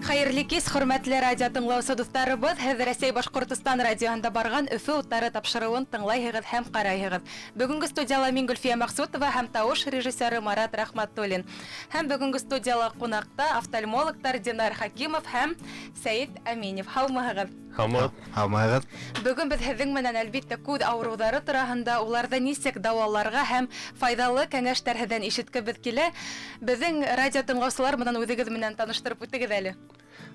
Хәерле кис, хөрмәтле радио тыңлаучы дусларыбыз, һез Россия Башкортстан радионда барган Өфе уттары тапшыруын тыңлайһыгыз һәм карайһыгыз. Бүгенге студияла мин Гөлфия Максутова һәм тавыш режиссеры Марат Рахматуллин. Һәм бүгенге студияла кунакта офтальмологтар Динар Хакимов һәм Сәйит Әминев. Һаумыгыз. Һаумыгыз. Бүген без һезнең менән әлбиттә күд авырулары турында, уларда нисек дәваларга һәм файдалы кәңәшләрдән ишеткебез килә. Безнең радио тыңлаучылар менән үзегез менән таныштырып үтегез әле.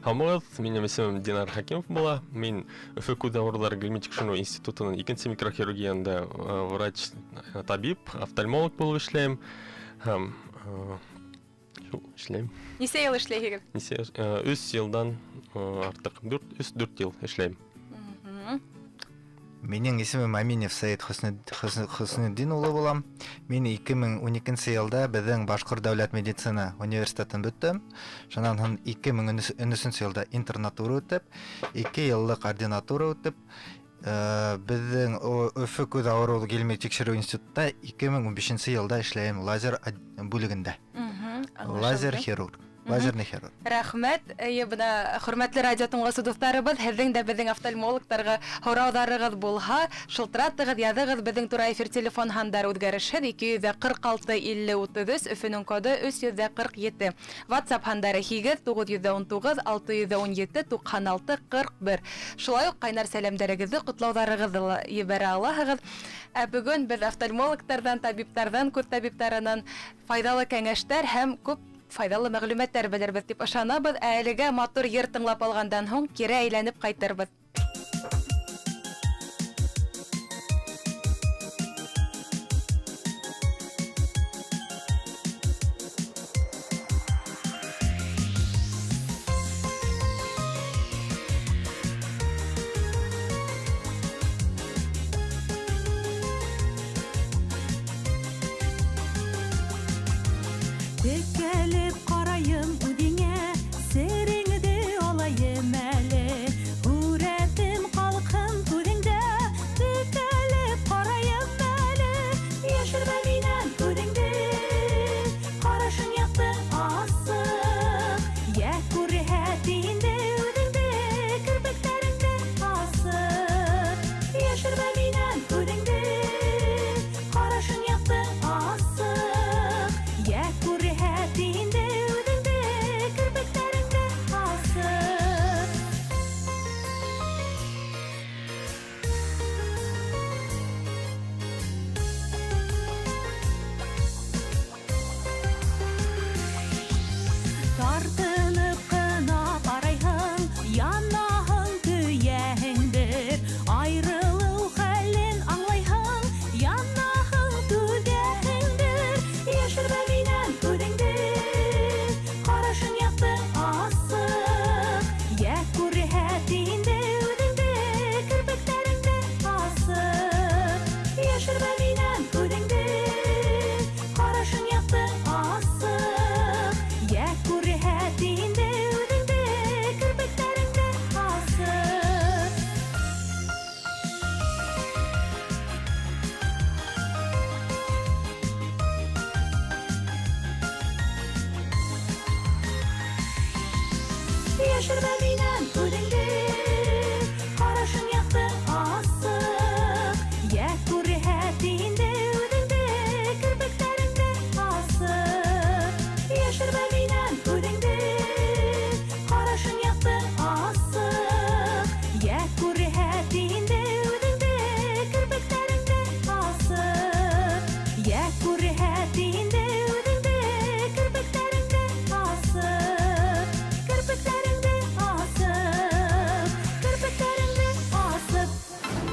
Һаумыгыз, минем исемем Динар Хакимов була. Мин Өфе күд авырулар гельмитикшину институтының 2нче микрохирургиянда врач, табиб, офтальмолог булып эшләйм. Һәм эшләйм. Нисә ел эшләйһегез? Нисә 3 елдан артык 4 ел эшләйм. Минең исемем Әминев Сәйит Хөснетдин улы булам. Мин 2012 елда безнең Башкорт дәүләт медицина университетын беттем. Шуннан соң 2013 елда интернатура үтеп, 2 еллык ординатура үтеп, безнең Өфе күз авырулар гельми тикшерү институтта 2015 елда эшләйм лазер бүлегендә. Лазер хирург. Лазерный хирург. Рәхмәт. Бына хөрмәтле радио тыңлаучы дусларыбыз, һезнең дә безнең офтальмологларга һорауларыгыз булһа, шылтыратыгыз, языгыз безнең тура эфир телефон һандары үзгәрешһез 246 50 33 Өфенең коды 347. WhatsApp һандары 919 617 96 41. Шулай ук кайнар сәламнәрегезне, котлауларыгызны ибәрә аласыз. Бүген без офтальмологлардан, табиблардан, күз табибларынан файдалы кәңәшләр һәм күп файдалы мәгълүматлар белербез дип ышанабыз. Әлегә матур йыр тыңлап алгандан соң кире әйләнеп кайтырбыз.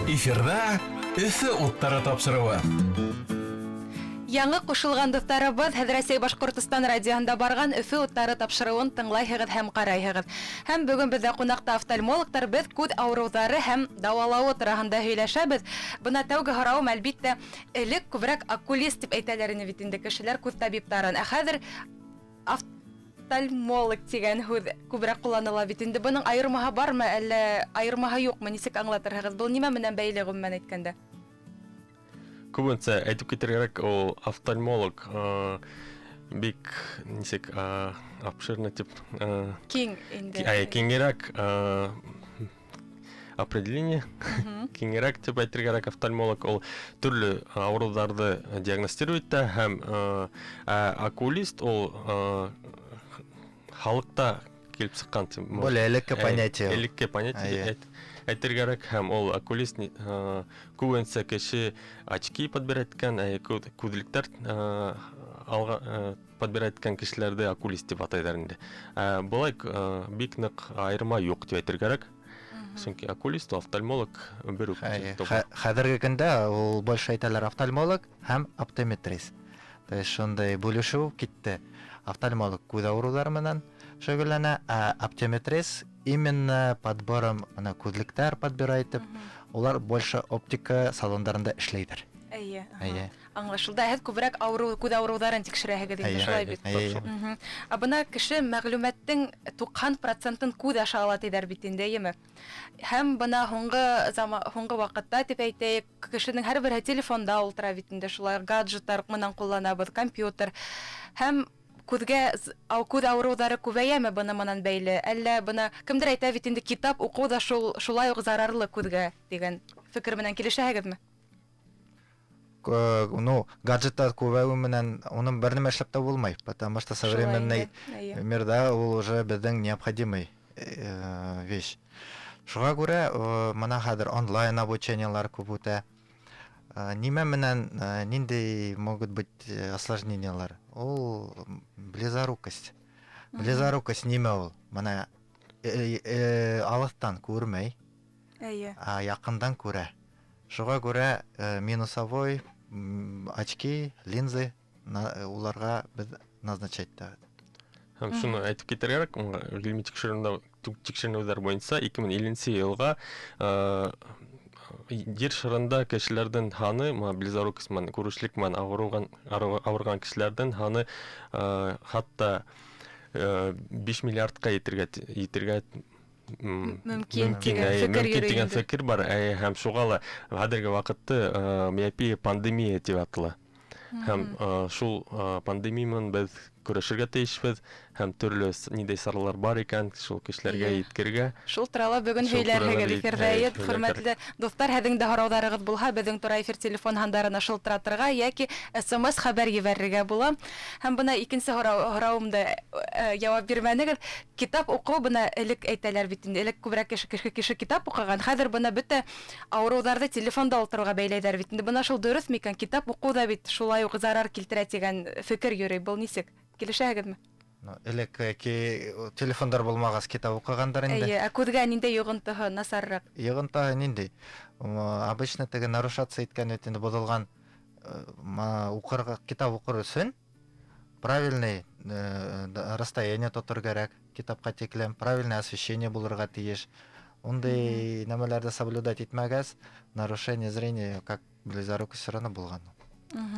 Эфирда Өфе уттары тапшыруы. Яңы кушылган дусларыбыз, һез Россия Башкортстан радионда барган Өфе уттары тапшыруын тыңлайһыгыз һәм карайһыгыз. Һәм бүген бездә кунакта офтальмологтар, без күз авырулары һәм дәвалауы турында һөйләшәбез. Бына тәүге һорауым, әлбиттә, элек күбрәк окулист дип әйтәләр иде бит инде кешеләр күз табибларын. Ә хәзер офтальмолог дигән һүз күбрәк кулланыла бит инде. Буның айырмаһы бармы, әллә айырмаһы юкмы? Нисек аңлатырһыгыз? Бу нимә менән бәйле гомумән әйткәндә? Күбенсә әйтеп китәргә ул офтальмолог бик нисек обширно тип Киң инде. кеңерәк определение кеңерәк дип әйтергә кирәк. Офтальмолог ул төрле авыруларны диагностировать итә һәм окулист ул халыкта килеп чыккан более элекке понятие. Элекке понятие әйтергә кирәк һәм ул окулист күбенсә кеше очки подбирать иткән, күзлектәр подбирать иткән кешеләрде окулист дип атайлар инде. Булай бик нык айырма юк дип әйтергә кирәк. Чөнки окулист, офтальмолог бер үк. Хәзерге көндә ул больше әйтәләр офтальмолог һәм оптометрист. То есть шундай бүлешү китте. Офтальмолог күз авырулары менән шөгыльләнә, оптометрист именно подбором күзлектәр подбирать итеп, улар больше оптика салондарында эшләйдер. Әйе. Аңлашылды. Һез күбрәк күз авыруларын тикшерәһегез инде шулай бит. Абына кеше мәгълүматтың 90%-ын күз аша ала диләр бит инде, яме. Һәм бына һуңгы вакытта дип әйтәйек, кешенең һәрбер телефонда ултыра бит инде, шулай гаджетлар менән кулланабыз, компьютер. Һәм күз авырулары күбәйәме бына менән бәйле? Әллә бына кемдер әйтә бит инде китап уку да шулай ук зарарлы күзгә дигән фикер менән килешәһегезме? Гаджеттар күбәюе менән уның бер нимә эшләп тә булмай, потому что современный мирда ул уже безнең необходимый вещь. Шуңа күрә моны хәзер онлайн обучениелар күп үтә. Нимә менән нинди могут быть осложнениялар? Ул близорукость. Близорукость нимә ул? Моны алыстан күрмәй, якындан күрә. Шуңа күрә минусовой очки, линзы уларга без назначать итәбез. Һәм шуны әйтеп китәргә кирәк, гыйльми тикшеренүләр буенча 2050 елга Җир шарында кешеләрдән ханы, близорукость менән күрешлек менән авырган кешеләрдән ханы хатта 5 миллиардка итергә мөмкин дигән фикер бар. Һәм шуга ла хәзерге вакытта миопия пандемия дип атала. Һәм шул пандемия менән без көрәшергә тиешбез. Һәм төрле нидә сарлар бар икән, шул кешеләргә җиткергә. Шул турында бүген һөйләргә эфирдә. Хөрмәтле достар, һеҙҙең дә һорауҙарығыҙ булһа, беҙҙең тура эфир телефон һандарына шылтыратырға яки СМС хәбәр ебәрергә була. Һәм бына икенсе һорауымда яуап бирмәнегеҙ. Китап уҡыу бына элек әйтәләр бит инде. Элек күберәк кеше китап уҡыған. Хәҙер бына бөтә ауырыуҙарҙы телефонда ултырыуға бәйләйҙәр бит инде. Бына шул дөрөҫ микән? Китап уҡыу да бит шулай уҡ зарар килтерә тигән фекер йөрөй. Был нисек? Килешәһегеҙме? Элек телефондар булмагас китап укыгандар инде. Күҙгә ниндәй йоғонтоһо насарыраҡ? Йоғонтоһо ниндәй? Обычно теге нарушаться иткән инде боҙолған укырга китап укыр өсөн правильный расстояние тотор кәрәк, китапка тиклем, правильное освещение булырга тиеш. Ундай нәмәләрҙе соблюдать итмәгәс, нарушение зрения как близорукость раны булган.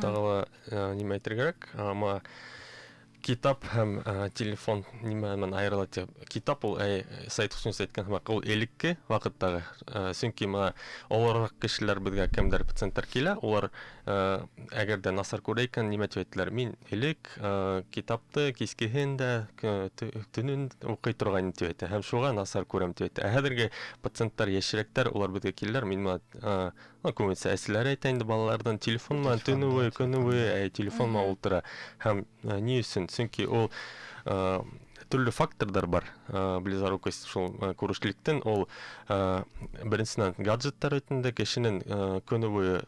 Тағы нимә әйтергә кирәк? Китап һәм телефон нимәнән айырыла дип. Китап ул сайт өчен әйткән ул элекке вакыттагы. Чөнки олорак кешеләр безгә кемдер пациенттар килә, улар әгәр дә насар күрә икән, нимә әйтләр? Мин элек китапты кискеһен дә төнен укый торган дип әйтә. Һәм шуга насар күрәм дип әйтә. Хәзерге пациенттар яшьрәктәр, улар безгә киләләр. Мин күбесе әсәләр әйтә инде балалардан телефон менән көне телефон менән ултыра. Һәм ни өсөн? Чөнки ул төрле фактордар бар. Близорукость шул күрешлектән ул беренчедән гаджеттар өтендә кешенең көне буе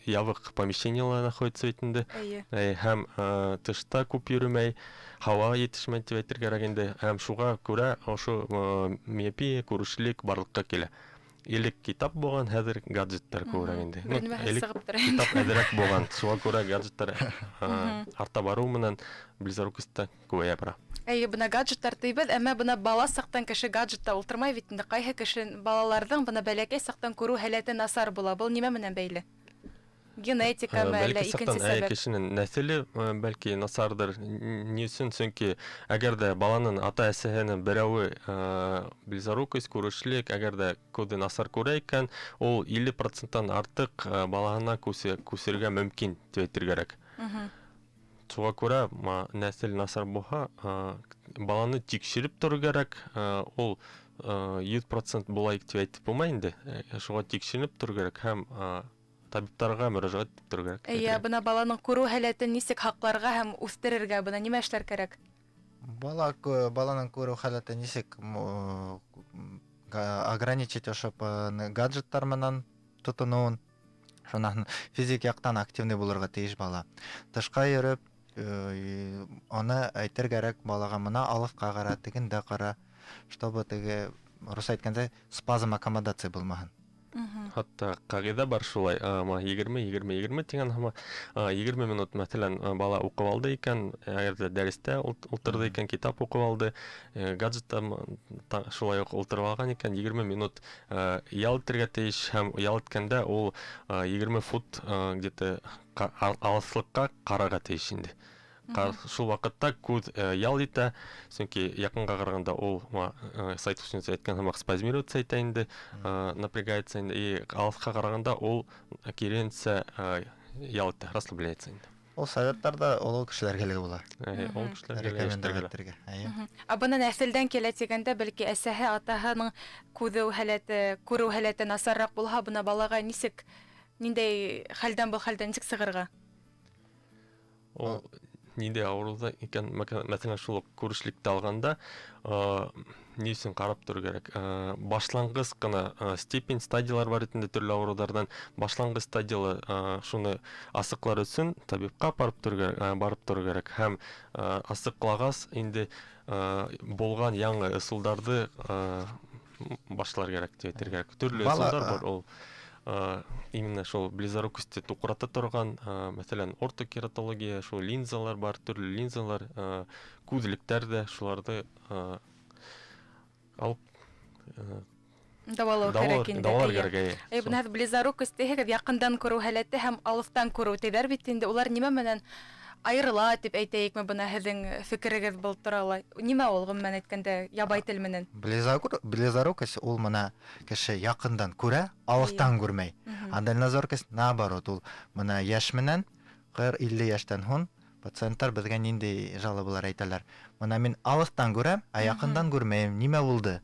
ябык помещениеларда находится итендә. Һәм тышта күп йөрмәй, һава җитешмәй дип әйтергә кирәк инде. Һәм шуга күрә ошо миопия, күрешлек барлыкка килә. Элек китап булган, хәзер гаджеттар күрә инде. Китап әзрәк булган, шуга күрә гаджеттар арта бару менән близорукость күбәя бара. Бына гаджеттар тыйбыз, әмма бына бала саҡтан кеше гаджетта ултырмай бит инде. Ҡайһы кеше балаларҙың бына бәләкәй саҡтан күреү һәләте насар була. Был нимә менән бәйле? Генетикамы әллә икенсе сәбәп? Кешенең нәселе бәлки насардыр. Ни өсөн? Чөнки әгәр дә баланың ата-әсәһенең берәүе близорукость, күрешлек, әгәр дә күҙе насар күрә икән, ул 50%-тан артык балаһына күсергә мөмкин дип әйтергә кирәк. Шуңа күрә нәсел насар булһа, баланы тикшереп тору кирәк. Ул 100% булайык дип әйтеп булмый инде. Шуңа тикшереп тору кирәк һәм табиптарга мөрәҗәгать итеп тору кирәк. Бына баланың күрү һәләтен нисек һакларга һәм үстерергә бына нимә эшләр кирәк? Баланың күрү һәләте нисек ограничить ошып гаджеттар менән тотынуын. Шуннан физик яктан активный булырга тиеш бала. Тышка йөреп, аны әйтер кирәк балага мына алыска кара, тегендә кара, чтобы теге рус әйткәндә спазм аккомодация булмаһын. Хатта кагыйдә бар шулай, 20-20-20 дигән һәм 20 минут мәсәлән бала укып алды икән, әгәр дәрестә утырды икән, китап укып алды, гаджетта шулай ук утырып алган икән, 20 минут ял итәргә тиеш һәм ял иткәндә ул 20 фут где-то алыслыкка карарга тиеш инде. Шул вакытта күз ял итә, чөнки якынга караганда ул сайт өчен әйткән һәм спазмируется итә инде, напрягается инде, и алыска караганда ул киренсә ял итә, расслабляется инде. Ул советтарда олы кешеләргә лә була. Ул кешеләргә эштәргә. Бына нәселдән килә дигәндә, бәлки әсәһе, атаһының күрү һәләте насаррак булһа, бына балага нисек, ниндәй хәлдән бу хәлдән нисек сыгырга? Ул ниндәй авыруда икән, мәсәлән, шул күрешлекте алганда, ни өчен карап тору кирәк? Башлангыч кына степень, стадиялар бар итендә төрле авырудардан. Башлангыч стадиялы шуны асыклар өчен табибка барып тору кирәк. Һәм асыклагас инде булган яңа ысулдарды башлар кирәк дип әйтергә кирәк. Төрле ысулдар бар ул. Именно шул близорукости тукрата торган, мәсәлән, ортокератология, шул линзалар бар, төрле линзалар, күзлектәр дә шуларды алып давалау кирәк инде. Давалар кирәк. Бына близорукости якындан күрү һәләте һәм алыстан күрү тидәр бит инде. Улар нимә менән айырыла дип әйтәйекме, бына һезнең фикерегез был туралы? Нимә ул гомумән әйткәндә ябай тел менән? Близорукость ул мына кеше якындан күрә, алыстан күрмәй. Дальнозоркость наоборот, ул мына яшь менән 40-50 яшьтән һун пациенттар безгә нинди жалобалар әйтәләр. Мына мин алыстан күрәм, якындан күрмәйм. Нимә булды?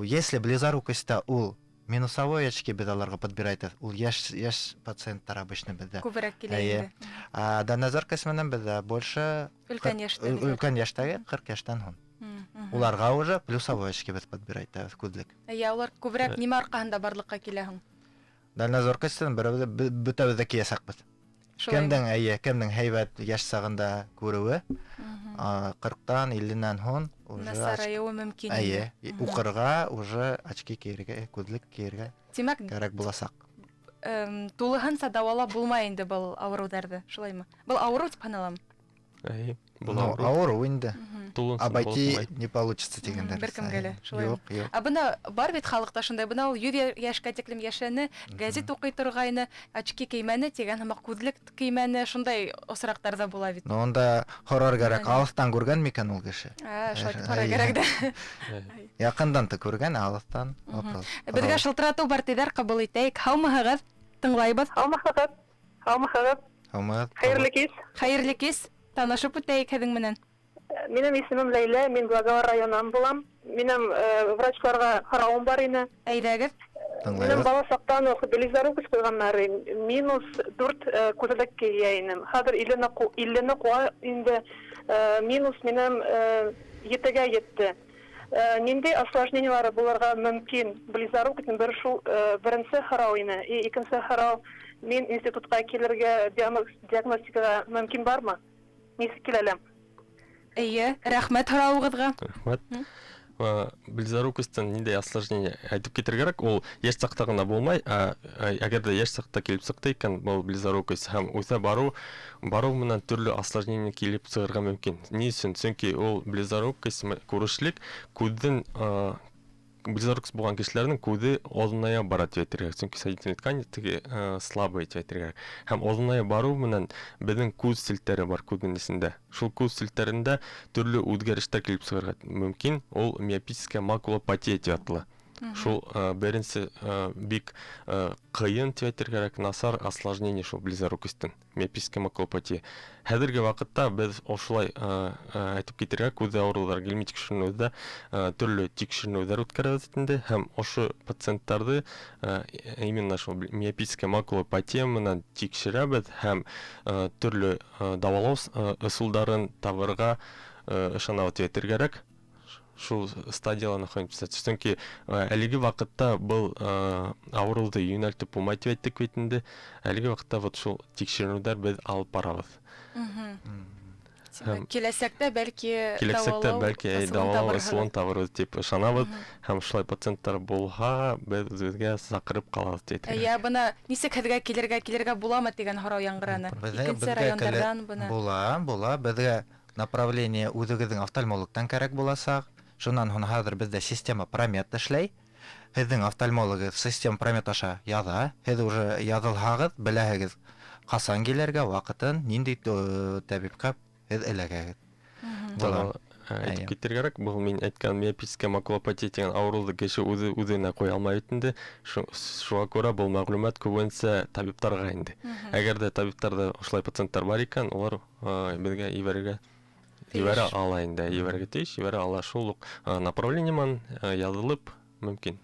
Если близорукостьта ул минусовой очки без аларга подбирает, ул яшь пациенттар обычно бездә. Күбрәк килә инде. Дальнозоркость менән бездә больше өлкән яшьтәге 40 яшьтән һун. Уларга уже плюсовой очки без подбирает күзлек. Улар күбрәк нимә аркаһында барлыкка килә һуң? Дальнозоркостьтан бөтәбез дә киясәкбез. Кемдең һәйбәт яшь сагында күрүе, 40-тан 50-нән һун уже насараюы мөмкин. Укырга уже очки киергә, күзлек киергә. Димәк, кирәк буласак. Тулыһынча дәвалап булмай инде был авыруларны, шулаймы? Был авыру дип һаналам. Авыру инде. Обойти не получится дигәндәр. Беркемгә лә, шулаймы? Юк. Бына бар бит халыкта шундай, бына ул 100 яшькә тиклем яшәне, гәзит укый торгайны, очки киймәне, дигән һәм күзлек киймәне, шундай осрактарда була бит. Онда хорор кирәк, алыстан күргән микән ул кеше? Шулай кара кирәк дә. Якындан та күргән, алыстан. Безгә шылтырату бар тидәр, кабул итәйек. Һаумыһыгыз? Тыңлайбыз. Һаумыһыгыз. Хәерле кис. Танышып үтәйек һеҙҙең менән. Минем исемем Ләйлә, мин Благовар районынан булам. Минем врачларга ҡарауым бар ине. Әйҙәгеҙ. Минем бала саҡтан уҡ близорукость ҡуйғаннар, -4 күҙлек кейә инем. Хәҙер 50-ни ҡуа инде, минус минем 7-гә етте. Ниндәй осложнениялары булырға мөмкин? Близорукостьтың беренсе һорау ине. Икенсе һорау, мин институтҡа килергә диагностикаға мөмкин бармы? Нисек киләләм? Рәхмәт һорауығыҙға. Рәхмәт. Близорукостьтан ниндәй осложнение әйтеп китергә кирәк, ул яшь саҡта ғына булмай, әгәр дә яшь саҡта килеп сыҡты икән, был близорукость һәм үҫә барыу менән төрлө осложнение килеп сығырға мөмкин. Ни өсөн? Сөнки ул близорукость күрешлек күҙҙең близорукость булган кешеләрнең күҙе оҙоная бара дип әйтергә. Сөнки соединительные ткани слабый дип әйтергә. Һәм оҙоная барыу менән безнең күҙ селтәре бар күҙҙең эсендә. Шул күҙ селтәрендә төрлө үҙгәрештәр килеп сығырға мөмкин. Ул миопическая макулопатия дип атала. Шул беренсе бик кыйын тип керек насар осложнение шул близорукостен миопическая макулопатия. Хәзерге вакытта без ошулай әйтеп китергә күз авырулар гелми тикшеренүдә төрле тикшеренүләр үткәрәбез инде һәм ошо пациентларны именно шул миопическая макулопатия менән тикшерәбез һәм төрле дәвалау ысулдарын табырга ышанабыз дип әйтергә кирәк. Шул стадияларны хәймсез. Чөнки әлеге вакытта был авырулды юнәлтеп булмай дип әйттек бит инде. Әлеге вакытта вот шул тикшеренүләр без алып барабыз. Киләсәктә бәлки дәвалау ысулын табырбыз дип ышанабыз һәм шулай пациентлар булһа, без үзебезгә сакырып калабыз дип әйтергә. Әйе, буны нисек һеҙгә килергә буламы дигән һорау яңгыраны. Икенче райондардан буны. Була. Безгә направление үзегезнең офтальмологтан кирәк буласак. Шуннан һуң хәзер бездә система промет эшләй. Һезнең офтальмологы система промет аша яза. Һез уже язылһагыз, беләһегез, касан килергә вакытын, нинди табибка һез эләгәгез. Әйтеп китергә кирәк, бу мин әйткән миопическая макулопатия дигән авырулы кеше үзенә куя алмый бит инде. Шуңа күрә бу мәгълүмат күбенсә табибларга инде. Әгәр дә табибларда ошолай пациентлар бар икән, улар безгә ибәрә ала инде, ибәргә тиеш, ибәрә ала шул ук направление мен язылып мөмкин.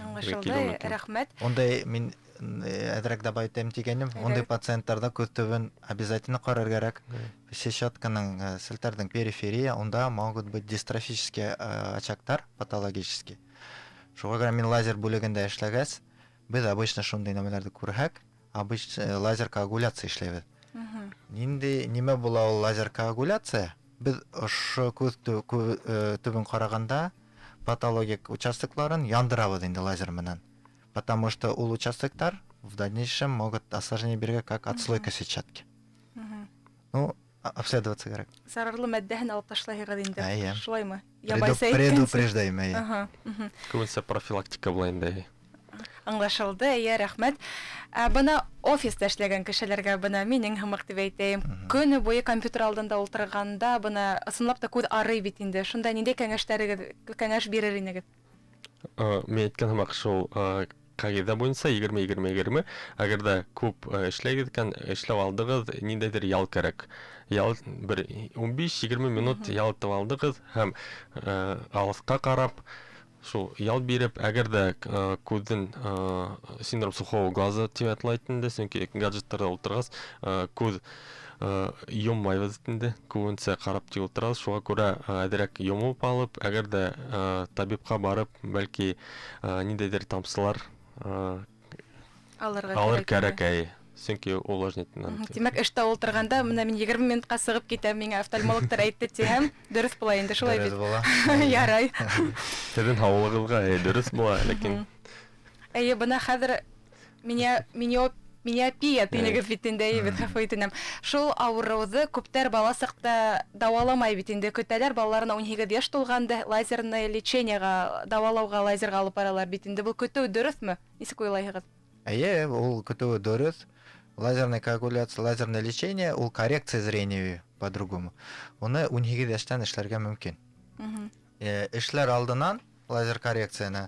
Аңлашылды, рәхмәт. Ондай мин әдрәк добавитем дигәнем, ондай пациентларда күз төбен обязательно карарга кирәк. Сетчатканың селтәрнең периферия, онда могут быть дистрофические очаглар патологические. Шуңа күрә мин лазер бүлегендә эшләгәс, без обычно шундый нәмәләрне күрһәк, обычно лазер коагуляция эшләбез. Нинди нимә була ул лазер коагуляция? Без ошо күз төбен караганда патологик участокларын яндырабыз инде лазер менән. Потому что ул участоктар в дальнейшем могут осложнение бирергә как отслойка сетчатки. Ну, обследоваться кирәк. Зарарлы матдәһен алып ташлайһыгыз инде. Шулаймы? Предупреждаем. Күбенсә профилактика була инде. Аңлашылды, рәхмәт. Бына офиста эшләгән кешеләргә бына минең һымык дип әйтәм. Көне буе компьютер алдында ултырганда бына ысынлап та күз арый бит инде. Шунда нинди кәңәш бирер инегез? Мен әйткән һымак шул кагыйдә буенча 20-20-20. Әгәр дә күп эшләгез икән, эшләп алдыгыз, ниндидер ял кирәк. Ял бер 15-20 минут ял итеп алдыгыз һәм алыска карап шул ял биреп, әгәр дә күздән синдром сухого глаза дип әйтелгән, чөнки гаджеттарда ултыргас, күз йоммайбыз инде, күбенсә карап тик ултырабыз. Шуңа күрә әдерәк йомып алып, әгәр дә табибка барып, бәлки ниндидер тамсылар алыр кирәк. Чөнки ул ложнитнан. Димәк, эштә ултырганда, менә мин 20 минутка сыгып китәм, миңа офтальмологтар әйтте дисәм, дөрес була инде, шулай бит. Ярай. Сезнең һавалыгызга дөрес була, ләкин әйе, бына хәзер миопия тинегез бит инде, бит хафа итенәм. Шул авыруды күптәр бала сакта дәваламай бит инде. Көтәләр балаларына 18 яшь тулганда лазерное лечениягә, дәвалауга лазерга алып баралар бит инде. Бу көтү дөресме? Нисек уйлайсыз? Әйе, ул көтү дөрес. Лазерная коагуляция, лазерное лечение, ул коррекция зрения по-другому. Уны 18 яшьтән эшләргә мөмкин. Эшләр алдыннан лазер коррекцияны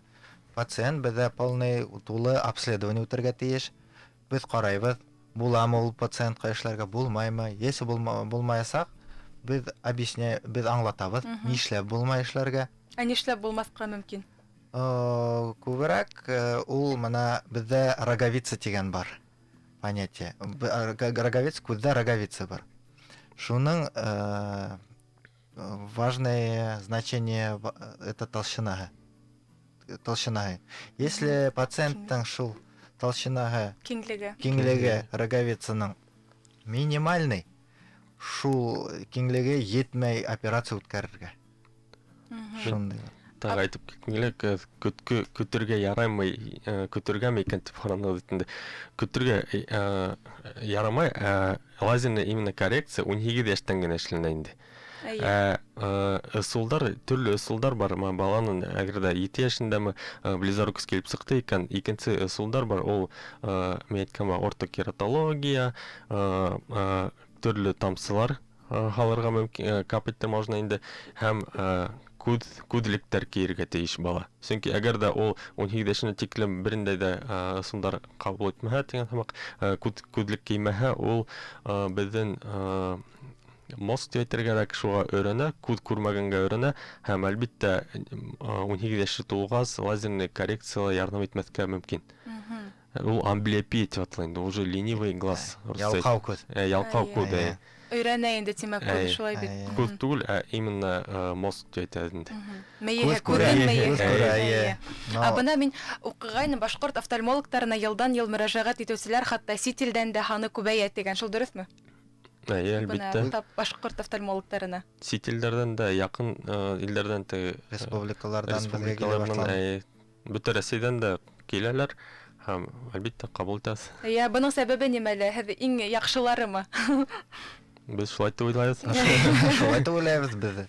пациент бездә полный тулы обследование үтәргә тиеш. Без карайбыз, буламы ул пациентка эшләргә, булмаймы. Если булмаясак, без аңлатабыз, нишләп булмай эшләргә. Нишләп булмаска мөмкин? Күбрәк ул менә бездә роговица дигән бар. Понятие. Роговица, күздә роговица бар. Шуның важное значение это толщина. Если пациенттың шул толщинага, киңлеге роговицаның минимальный, шул киңлеге етмәй операция үткәрергә. Шундый. Тағы айтып кеткенлек, көтөргә ярамай, көтөргәме икән дип һоранабыз инде. Көтөргә ярамай, лазерный именно коррекция 18 яшьтән генә эшләнә инде. Ысулдар, төрле ысулдар бар. Баланың әгәр дә 7 яшендәме близорукоз килеп сыкты икән, икенче ысулдар бар. Ул мен әйткән ортокератология, төрле тамсылар халырга мөмкин, капельтер можно инде һәм күҙлектәр кейергә тейеш бала. Сөнки әгәр дә ул 18 яшенә тиклем берендә дә ысымдар ҡабул итмәһә, тигән һымаҡ күҙлек кеймәһә, ул беҙҙең мозг тип шуға өйрәнә, күҙ күрмәгәнгә өйрәнә, һәм әлбиттә 18 яшы тулғас лазерный коррекцияла ярҙам итмәҫкә мөмкин. Ул амблиопия тип атала инде, уже ленивый глаз. Ялҡау күҙ. Ялҡау күҙ. Өйрәнә инде, тимәк, күҙ шулай бит. Күҙ түгел, ә именно мозг тип әйтәбеҙ инде. Мейеһе күрен, мейеһе. Бына мин уҡығайным, башҡорт офтальмологтарына йылдан-йыл мөрәжәғәт итеүселәр хатта сит илдән дә һаны күбәйә тигән, шул дөрөҫмө? Әлбиттә. Башҡорт офтальмологтарына. Сит илдәрҙән дә, яҡын илдәрҙән дә, республикалардан бөтә Рәсәйҙән дә киләләр. Һәм әлбиттә ҡабул итәбеҙ. Бының сәбәбе нимәлә? Һеҙ иң яҡшыларымы? Беҙ шулай тип уйлайбыҙ. Шулай тип уйлайбыҙ беҙ.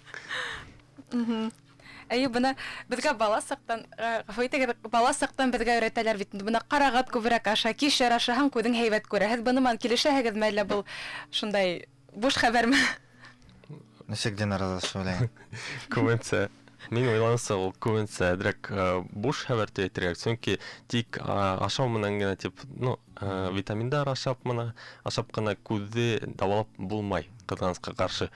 Бына беҙгә бала саҡтан, бала саҡтан беҙгә өйрәтәләр бит. Бына ҡарағат күберәк аша, кишер ашаһаң күҙең һәйбәт күрә. Һеҙ быныман килешәһегеҙме әллә был шундай буш хәбәрме? Нисек динаралаш уйлайым? Күбенсә, мин уйланса, ул күбенсә әҙерәк буш хәбәр тип әйтергә, сөнки тик ашау менән генә тип, витаминдар ашап ҡына күҙҙе дауалап булмай, ҡыҙғанысҡа ҡаршы.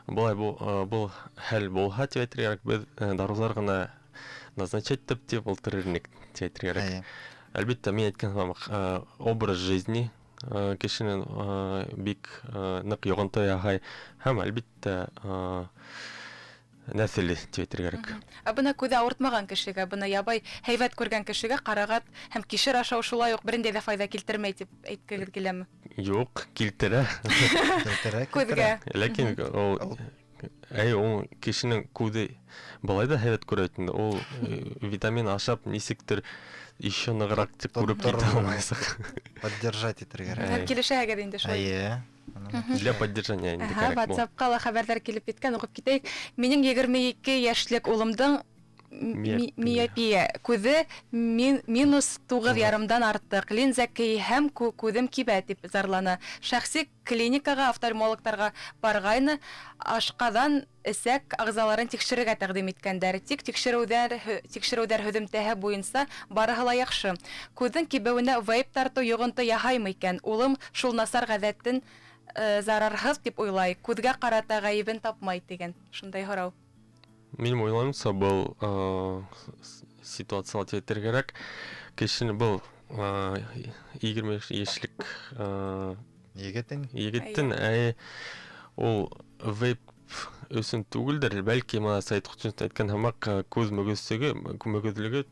Былай был хәл булһа тип әйтергә, беҙ дарулар ғына назначать тип ултырырник тип әйтергә. Әлбиттә, мин әйткән образ жизни кешенең бик ныҡ йоғонто яһай, һәм әлбиттә нәҫеле тип әйтергә. Бына күҙе ауыртмаған кешегә, бына ябай һәйбәт күргән кешегә ҡарағат һәм кишер ашау шулай уҡ берендәй ҙә файҙа килтермәй тип әйткегеҙ киләме? Юҡ, килтерә. Күҙгә. Ләкин ул кешенең күҙе былай ҙа һәйбәт күрә бит инде. Ул витамин ашап нисектер еще нығыраҡ тип күреп китә алмаясаҡ. Поддержать итергә. Һәм килешәһегеҙ инде шулай. Для поддержания инде кәрәк бу. WhatsApp-ка ла хәбәрҙәр килеп еткән, уҡып китәйек. Минең 22 йәшлек улымдың миопия күҙе -9,5-дан артыҡ. Линза кейһәм күҙем кибә тип зарлана. Шәхси клиникаға, офтальмологтарға барғайны, ашҡаҙан эсәк ағзаларын тикшерергә тәҡдим иткәндәр. Тик тикшереүҙәр һөҙөмтәһе буйынса барыһы ла яҡшы. Күҙҙең кибеүенә вейп тартыу йоғонто яһаймы икән? Улым шул насар ғәҙәтен зарарһыҙ дип уйлай. Күҙгә ҡарата ғәйебен тапмай тигән. Шундай һорау. Минең уйлауымса, был ситуация тип кешене был 20 йәшлек егеттен ул вейп өсөн түгелдер, бәлки Сәйет Ҡотчинов әйткән һымаҡ күҙ мөгөҙлөгө,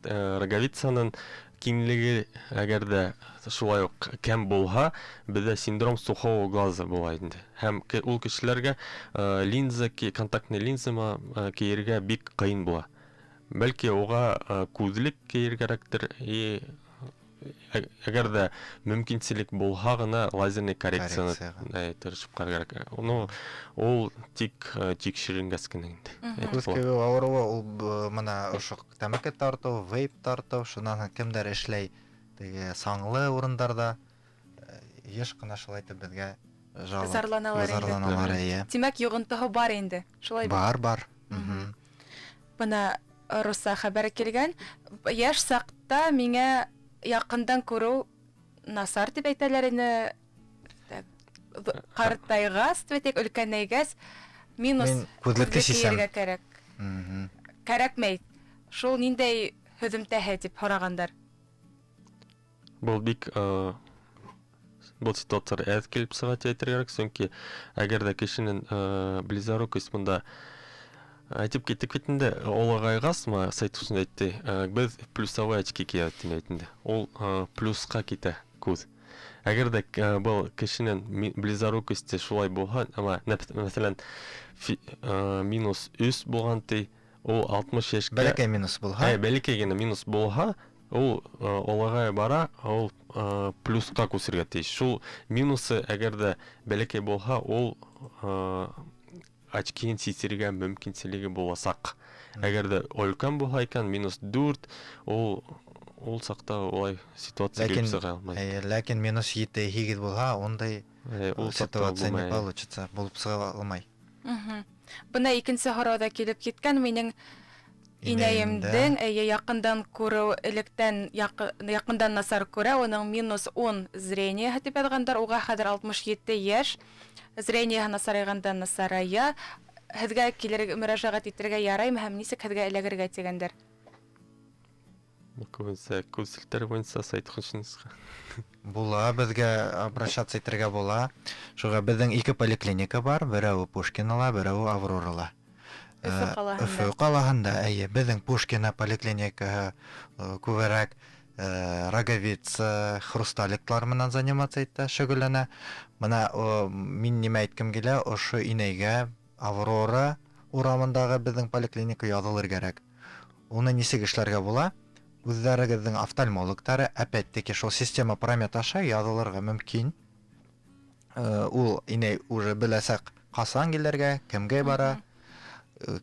роговицаның киңлеге әгәр дә шулай уҡ кәм булһа, беҙҙә синдром сухого глаза була инде. Һәм ул кешеләргә контактный линза кейергә бик ҡыйын була. Бәлки уға күҙлек кейергәрәктер, әгәр дә мөмкинселек булһа ғына лазерный коррекцияны тырышып ҡарарға. Ул тик тикшеренгәс кенә инде. Күҙ кибеү ауырыуы ул мына ошо тәмәке тартыу, вейп тартыу, шунан кемдәр эшләй саңлы урындарда йыш ҡына шулай итеп беҙгә зарланалар инде. Тимәк, йоғонтоһо бар инде. Бар. Бына Руса хәбәре килгән. Йәш саҡта миңә яҡындан күреү насар тип әйтәләр ине. Ҡартайғас, өлкәнәйгәс, минус күҙлек кейергә кәрәк. Кәрәкмәй. Шул ниндәй һөҙөмтәһе тип һорағандар. Был бик был ситуация әҙ килеп сыға тип әйтергә, сөнки әгәр дә кешенең близорукость бында әйтеп киттек бит инде, олағайғас Сәйет Ҡотчинов әйтте, беҙ плюсовой очки кейәбеҙ тип әйтте инде. Ул плюсҡа китә күҙ. Әгәр дә был кешенең близорукости шулай булһа, мәҫәлән, -3 булған ти, ул 60 йәшкә бәләкәй минус булһа, бәләкәй генә минус булһа, ул олағай бара, ул плюсҡа күсергә тейеш. Шул минусы әгәр дә бәләкәй булһа, ул очкиһен сисергә мөмкинселеге буласаҡ. Әгәр дә өлкән булһа икән, -4, ул саҡта улай ситуация килеп сыға алмай. Ләкин -7-8 булһа, ондай ситуация не получится, булып сыға алмай. Бына икенче һорауда килеп киткән минең инәемдең якындан күрү электән якындан насар күрә, уның -10 зрение дип язгандар, уга хәзер 67 яшь. Зрение насарайгандан насарая. Һезгә килергә мөрәҗәгать итәргә яраймы һәм нисек һезгә эләгергә дигәндер. Көбінесе көзілтер бойынша сайт құншыңызға. Була, безгә обращаться итәргә була. Шуга безнең 2 поликлиника бар, берәү Пушкинала, берәү Аврорала. Өфө калаһында, безнең Пушкина поликлиникаһы күбрәк роговица, хрусталиклар менән заниматься итә, шөгыльләнә. Менә мин нимә әйткем килә, ошо инәйгә Аврора урамындагы безнең поликлиника язылыр кирәк. Уны нисек эшләргә була? Үзләрегезнең офтальмологтары опять-таки шул система параметр аша язылырга мөмкин. Ул инәй уже беләсәк касан килергә, кемгә бара,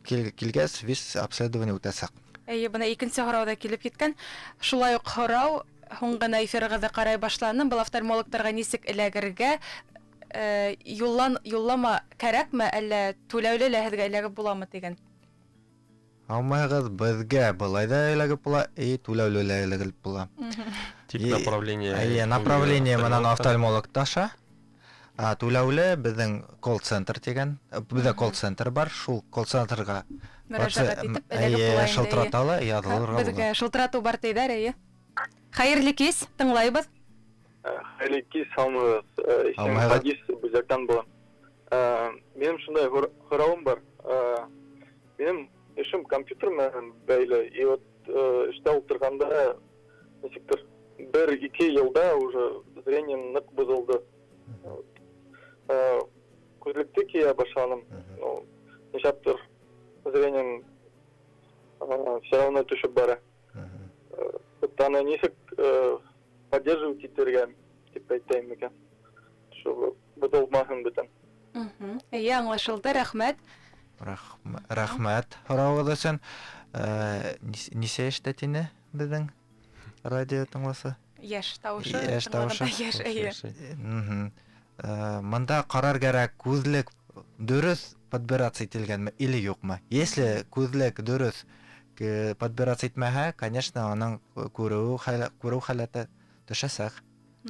килгәс вис обследование үтәсәк. Бына икенче һорауда килеп киткән. Шулай ук һорау, һуң гына эфиргә карай башланым. Был офтальмологтарга нисек эләгергә, юллама кәрәкме, әллә түләүле һезгә эләгеп буламы дигән. Алмагыз, безгә булай да эләгеп була, түләүле эләгеп була. Тип направление. Направление менән офтальмолог таша. Түләүле безнең колл-центр дигән, бездә колл-центр бар, шул колл-центрга мөрәҗәгать итеп эләгеп була. Шылтыраталы, язылырга була. Безгә шылтырату бар дидәр, Хәерле кис, тыңлайбыз. Хәерле кис, саламыз. Исем Хадис Бузактан булам. Минем шундай һорауым бар. Минем эшем компьютер менән бәйле. И вот эштә утырганда ничектер 1-2 елда уже зрением нык бозылды. Күзлекте кия башладым. Ничектер зрением все равно төшеп бара. Таны ничек поддерживать итәргә дип әйтәм микән. Шу бозылмасын бөтен. Аңлашылды, рәхмәт. Рәхмәт һорауыгыз өчен. Нисә яшьтә тине безнең радио тыңласы? Яшь тавышы. Монда карар кирәк, күзлек дөрес подбираться ителгәнме или юкмы? Если күзлек дөрес подбираться итмәһә, конечно, аның күрү халаты төшәсәк.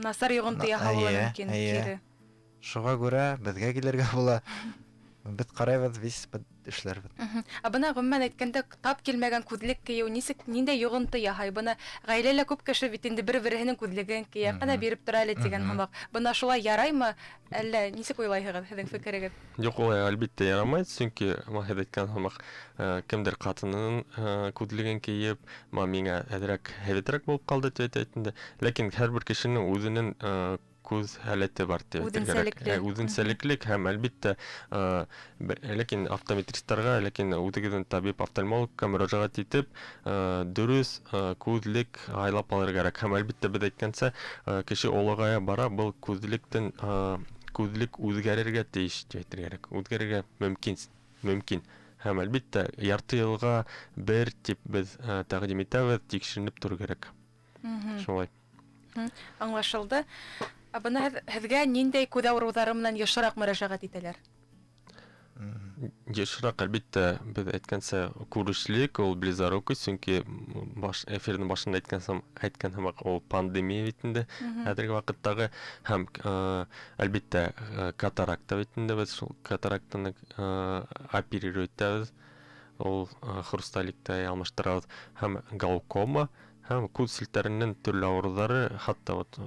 Насар йогынты яһалыр мөмкин кире. Шуга күрә безгә килергә була. Без карайбыз, вис эшләрбез. Бына гомумән әйткәндә, тап килмәгән күзлек кию нисек, ниндәй йогынты яһай? Бына гаиләлә күп кеше бит инде бер-беренең күзлеген кия, кана биреп тора әле дигән һәм бына шулай яраймы? Әллә нисек уйлайһыгыз, һезнең фикерегез? Юк, ул әлбәттә ярамый, чөнки мәхәд әйткән һәм кемдер катынын күзлеген киеп, миңа әдрәк һәветрәк булып калды дип әйтәндә. Ләкин һәрбер кешенең үзенең күз халаты бар дип әйтергә. Үзенчәлеклек һәм әлбәттә, ләкин оптометристларга, ләкин үтегедән табиб офтальмологка мөрәҗәгать итеп, дөрес күзлек айлап алырга кирәк. Һәм әлбәттә без әйткәнчә, кеше олыгая бара, был күзлектән күзлек үзгәрергә тиеш дип әйтергә кирәк. Үзгәрергә мөмкин. Һәм әлбәттә, ярты елга бер тип без тәкъдим итәбез, тикшеренеп тору кирәк. Шулай. Аңлашылды. Бына һезгә ниндәй күз авырулары менән ешрак мөрәҗәгать итәләр? Ешрак әлбәттә без әйткәнчә күрешлек, ул близорукость, чөнки эфирның башында әйткән һәм ул пандемия битендә, хәзерге вакыттагы һәм әлбәттә катаракта битендә без шул катарактаны оперировать итәбез. Ул хрусталикта алмаштырабыз һәм глаукома һәм күз селтәренең төрле авырулары, хәтта вот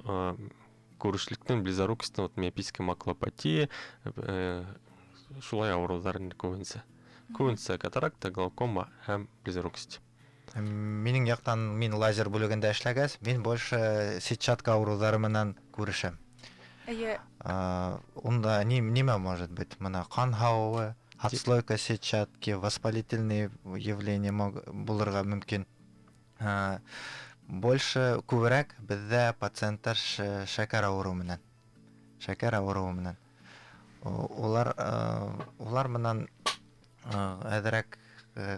күрешлектән близорукостьтан вот миопическая маклопатия, шулай авыруларны күбенсә катаракта, глаукома һәм близорукость. Минең яктан мин лазер бүлегендә эшләгәс, мин больше сетчатка авырулары менән күрешәм. Онда нимә может быть? Менә кан һавы, отслойка сетчатки, воспалительные явления булырга мөмкин. Больше күбрәк бездә пациентлар шәкәр авыруы менән. Улар менән әзрәк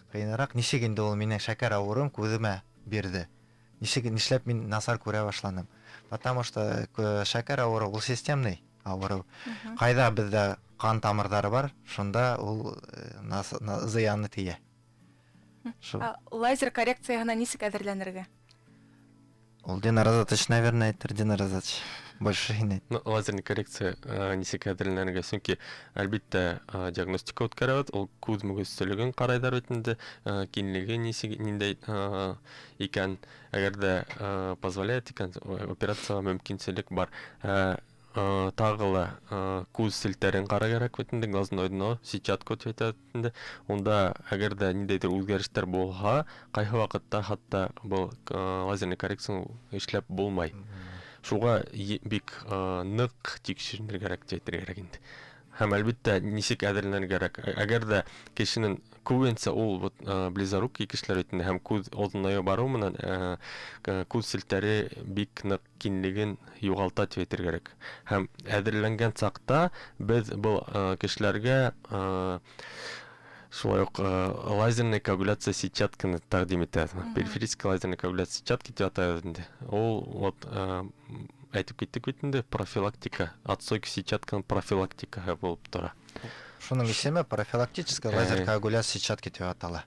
кыйнарак. Ничек инде ул минең шәкәр авыруым күземә бирде. Нишләп мин насар күрә башладым? Потому что шәкәр авыруы ул системный. авыру. Кайда бездә кан тамырлары бар, шунда ул зыяны тия. Лазер коррекциясына нисек әзерләнергә? Ул Динар Азатович, наверное, әйтер, Динар Азатович. Больше инет. Лазерный коррекция нисек әзерләнергә, сөнки әлбиттә диагностика үткәрәбез, ул күз мөгезсезлеген карайдар битендә, киңлеге ниндәй икән, әгәр дә позволяет икән, операция мөмкинчелек бар. Тагыла күз селтәрен карарак битендә, глазной дно, сетчатка битендә, онда әгәр дә ниндәйдер үзгәрешләр булса, кайһы вакытта хатта бу лазерный коррекция эшләп булмай. Шуга бик нык тикшерергә кирәк әйтергә инде. Һәм әлбиттә ничек әзерләнергә кирәк. Әгәр дә кешенең күвенсә ул близорук кешеләр өчен һәм күз алдына бару менән күз селтәре бик нык киңлеген югалта дип әйтергә кирәк. Һәм әзерләнгән чакта без бу кешеләргә шулай ук лазерная коагуляция сетчатканы тәкъдим итәбез. Периферическая лазерная коагуляция сетчатки дип аталып инде. Ул вот әйтеп киттек бит инде, профилактика, отсойка сетчатканың профилактикаһы булып тора. Шуның исеме профилактическая лазер коагуляция сетчатки дип атала.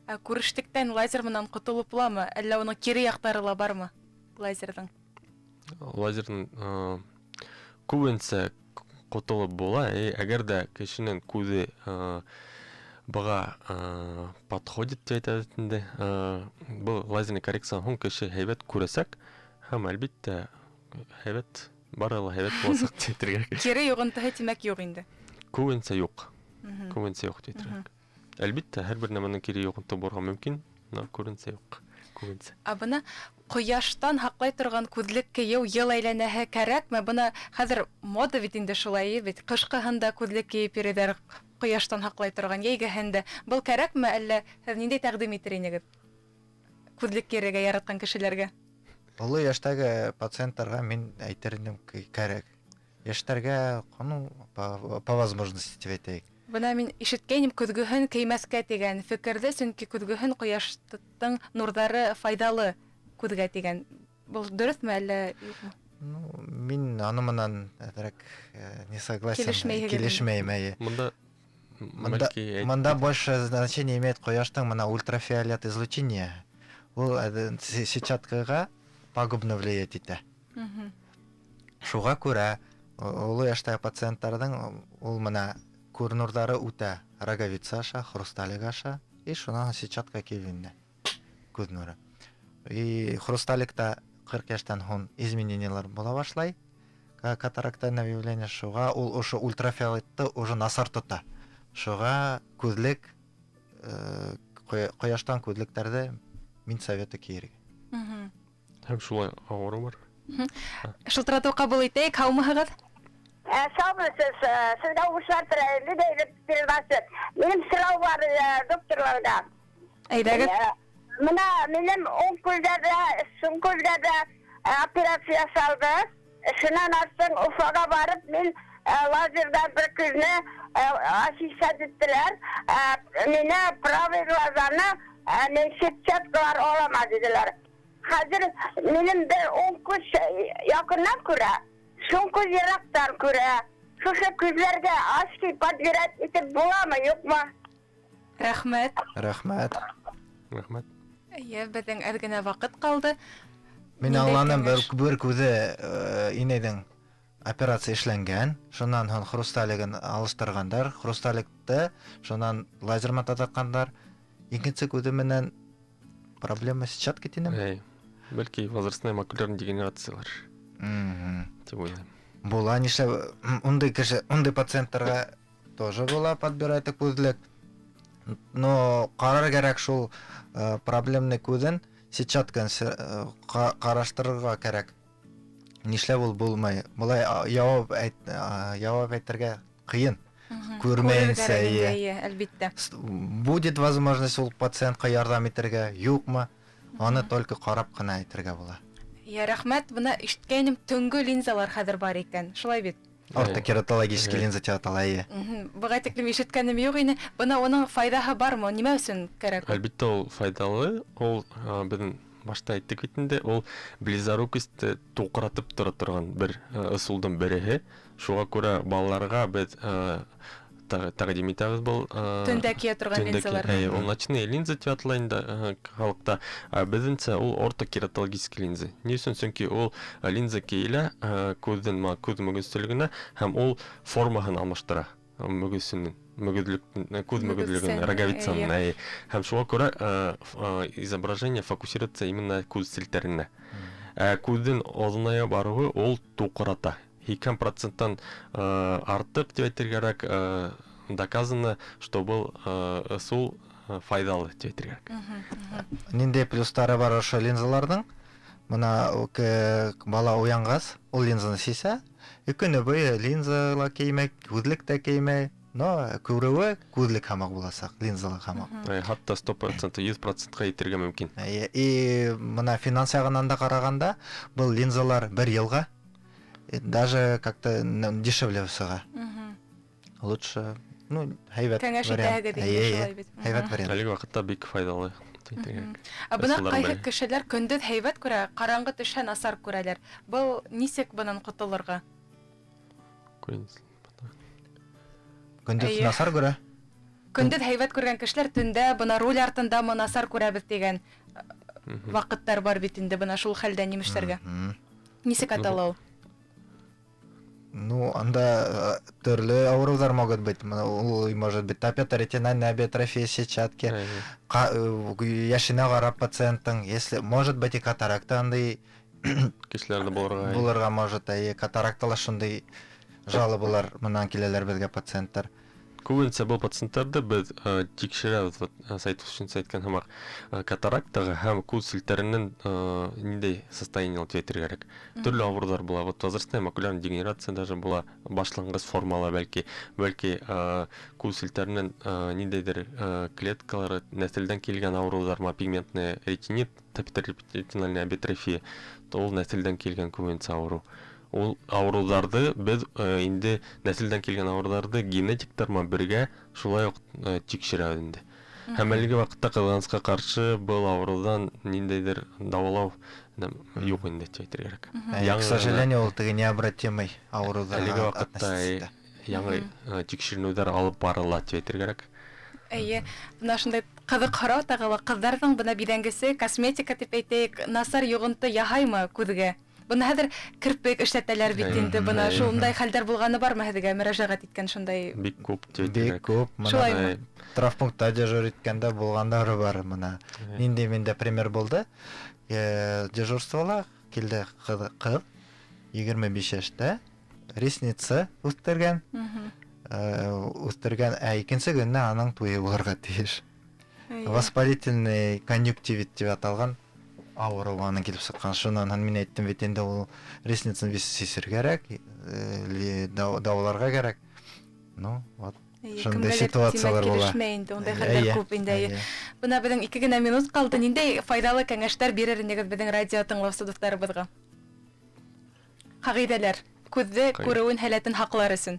Күрештектән лазер менән котылып буламы? Әллә уның кире яктары ла бармы? Лазерның. Лазерның күвенсә котылып була, әгәр дә кешенең күзе бага подходит дип әйтәбез инде. Бу лазерный коррекция һәм кеше һәйбәт күрәсәк, һәм әлбиттә һәйбәт барыла һәйбәт булсак дип. Кире йогынтыһы тимәк юк инде. Күвенсә юк. Күвенсә юк дип. Әлбиттә һәрбер нәмәнең кире йогынты булырга мөмкин, но күвенсә юк. Күвенсә. Бына кояштан һаклай торган күзлек киеү ел әйләнәһе кәрәкме? Бына хәзер мода бит инде шулай бит. Кышкыһында күзлек киеп йөриләр, кояштан һаклай торган, йәйгәһендә. Бу кәрәкме, әллә һез ниндәй тәкъдим итер инегез? Күзлек киергә яраткан кешеләргә. Олы яшьтәге пациентларга мин әйтер идем, кирәк. Яшьтәргә по возможности дип әйтәйек. Бына мин ишеткәнем күзгөһен кыймәскә дигән фикердә, сөнки күзгөһен кояштың нурлары файдалы күзгә дигән. Бу дөресме әллә юкмы? Мин аны менән не согласен. Килешмәйм. Монда больше значение имеет кояштың менә ультрафиолет излучение. Ул сетчаткага пагубно влияет итә. Шуга күрә олы яшьтәге пациентларның ул менә күр нурлары үтә роговица аша, хрусталик аша, и шуннан сетчатка килгәндә күз нуры. И хрусталикта 40 яшьтән һон изменениялар була башлай. Катарактальное явление, шуга ул ошо ультрафиолетты уже насар тота. Шуга күзлек кояштан күзлекләрдә мин советы киерге. Һәм шулай авыру бар. Шылтырату кабул итәйек, һаумыһыз? Саумысыз, сезгә уңышлар теләйем, дип передача. Минем сорау бар докторларга. Әйдәгез. Менә минем оң күздә, сул күздә операция ясалды. Шуннан артын Уфага барып, мин лазердан бер күзне асистент иттеләр. Мине правый глазаны сетчаткалар алама диделәр. Хәзер минем бер оң күз якыннан күрә, шул күз ерактан күрә. Шушы күзләргә аски подбирать итеп буламы, юкмы? Рәхмәт. Рәхмәт. Безнең әз генә вакыт калды. Мин аңланым, бер күзе инәйдән операция эшләнгән, шуннан һәм хрусталигын алыштыргандар, хрусталикты шуннан лазер мататкандар. Икенче күзе менән проблема сетчатки тинем. Бәлки возрастная макулярная дегенерациялар. Дип уйлыйм. Була нишләп ундай пациентларга тоже була подбирать күзлек. Но карар кирәк шул проблемный күзен сетчатканы караштырырга кирәк. Нишләп ул булмай? Булай явап әйтергә кыен. Күрмәенсә, әлбиттә. Будет возможность ул пациентка ярдәм итәргә, юкмы? Аны только карап кына әйтергә була. Я рәхмәт, бuna ишеткәнем төнгө линзалар хәзер бар икән. Шулай бит. Ортокератологический линза дип атала. Буга тиклем ишеткәнем юк иде. Буна уның файдаһы бармы? Нимә өчен кирәк? Әлбиттә ул файдалы. Ул безнең башта әйттек бит инде, ул близорукость туқратып тора торган бер ысулдың береһе. Шуңа күрә балаларга без тәкъдим итәбез был төндә кия торган линзалар. Ул ночные линзы дип аталганда халыкта, безнеңчә ул ортокератологический линза. Ни өчен? Чөнки ул линза киелә күздән күз мөгезлегенә һәм ул формаһын алмаштыра. Мөгезенең күз мөгезлегенең роговицаның. Һәм шуңа күрә изображение фокусируется именно күз селтәренә. Күздән озыная баруы ул туқрата. 2% артык дип әйтергәрәк, доказано, что был ысул файдалы дип әйтергәрәк. Нинди плюстары бар ошо линзаларның? Мына бала уянгас, ул линзаны сисә, көне буе линзала кеймәк, күзлек тә кеймәй, но күрүе күзлек һәмак буласак, линзала һәмак. Хатта 100%, 100%-ка итергә мөмкин. И мына финанс ягынан да караганда, бул линзалар 1 елга даже как-то дешевле сыга. Лучше, һәйбәт вариант. Һәйбәт вариант. Әлеге вакытта бик файдалы. Бына кайһы кешеләр көндез һәйбәт күрә, караңгы төшә насар күрәләр. Бу нисек bundan котылырга? Көндез насар күрә? Көндез һәйбәт күргән кешеләр төндә бына руль артында насар күрәбез дигән вакыттар бар бит инде бына шул хәлдә нимешләргә. Нисек аталау? Анда төрле авырулар могут быть. Может быть, ретинальная биотрофия сетчатки, яшенә карап пациенттың, если может быть и катаракта андай кешеләрдә булырга. Булырга может, катаракталар шундый жалобалар менән киләләр безгә пациенттар. Күбенчә бу пациентларда без тикшерәбез, сайт өчен әйткән һәм катарактага һәм күз селтәренең ниндәй состояние дип әйтергәрәк. Төрле авырулар була, возрастная макулярная дегенерация даже була, башлангыч формала бәлки күз селтәренең ниндәйдер клеткалары нәселдән килгән авырулар, пигментный ретинит, ретинальная биотрофия, ул нәселдән килгән күбенчә авыру. Ул авыруларды без инде нәселдән килгән авыруларды генетиктар менән бергә шулай ук тикшерәбез инде. Һәм әлеге вакытта кызганычка каршы бу авырудан ниндәйдер дәвалау юк инде дип әйтергә кирәк. К сожалению, ул необратимый авырулар. Әлеге вакытта яңа тикшерүләр алып барыла дип әйтергә кирәк. Бuna шундай кызык харау тагыла, кызларның бuna бидәнгесе косметика дип әйтәйек, насар йогынты яһаймы күзгә? Бuna хәзер кирпек эшләтәләр бит инде, бuna шундай хәлдәр булганы бармы һәзергә мөрәҗәгать иткән шундай? Бик күп бик күп. Менә травмпунктта дежур иткәндә булганнары бар менә. Нинди миндә пример булды. Дежурствола килде кыз 25 яшьтә, ресница үстергән. Үстергән, икенче көнне аның туе булырга тиеш. Воспалительный конъюнктивит дип аталган авыруны килеп сыккан. Шуннан мин әйттем бит инде ул ресницаны сисергәрәк, дәваларга кирәк. Вот. Шундай ситуациялар була. Ундай хәлләр күп инде. Бuna безнең 2 генә минут калды. Ниндәй файдалы кәңәшләр бирер инегез безнең радио тыңлаучыларыбызга? Кагыйдәләр, күзне күрүен һәләтен хаклар өчен.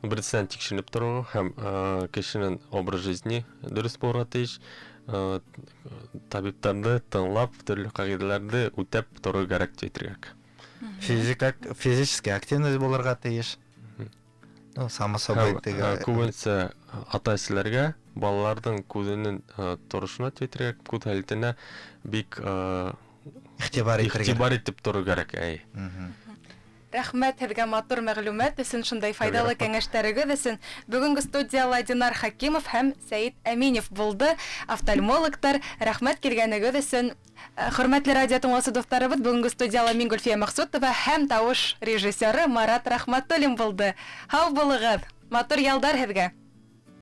Берсен тикшереп тору һәм кешенең образ жизни дөрес булырга тиеш. Табиптарды тыңлап, төрле кагыйдәләрне үтәп тору кирәк дип әйтергә. Физически активность булырга тиеш. Само собой теге. Күбенчә ата-әсәләргә балаларның күзенең торышына дип әйтергә, күз хәлетенә бик игътибар итеп тору кирәк. Рәхмәт һеҙгә матур мәғлүмәт өсөн, шундай файдалы кәңәштәрегеҙ өсөн. Бүгенге студияла Динар Хакимов һәм Сәйит Әминев булды, офтальмологтар. Рәхмәт килгәнегеҙ өсөн. Хөрмәтле радио тыңлаучы дуҫтарыбыҙ, бүгенге студияла мин Гөлфиә Мәҡсүтова һәм тауыш режиссеры Марат Рәхмәтуллин булды. Һау булығыҙ. Матур ялдар һеҙгә.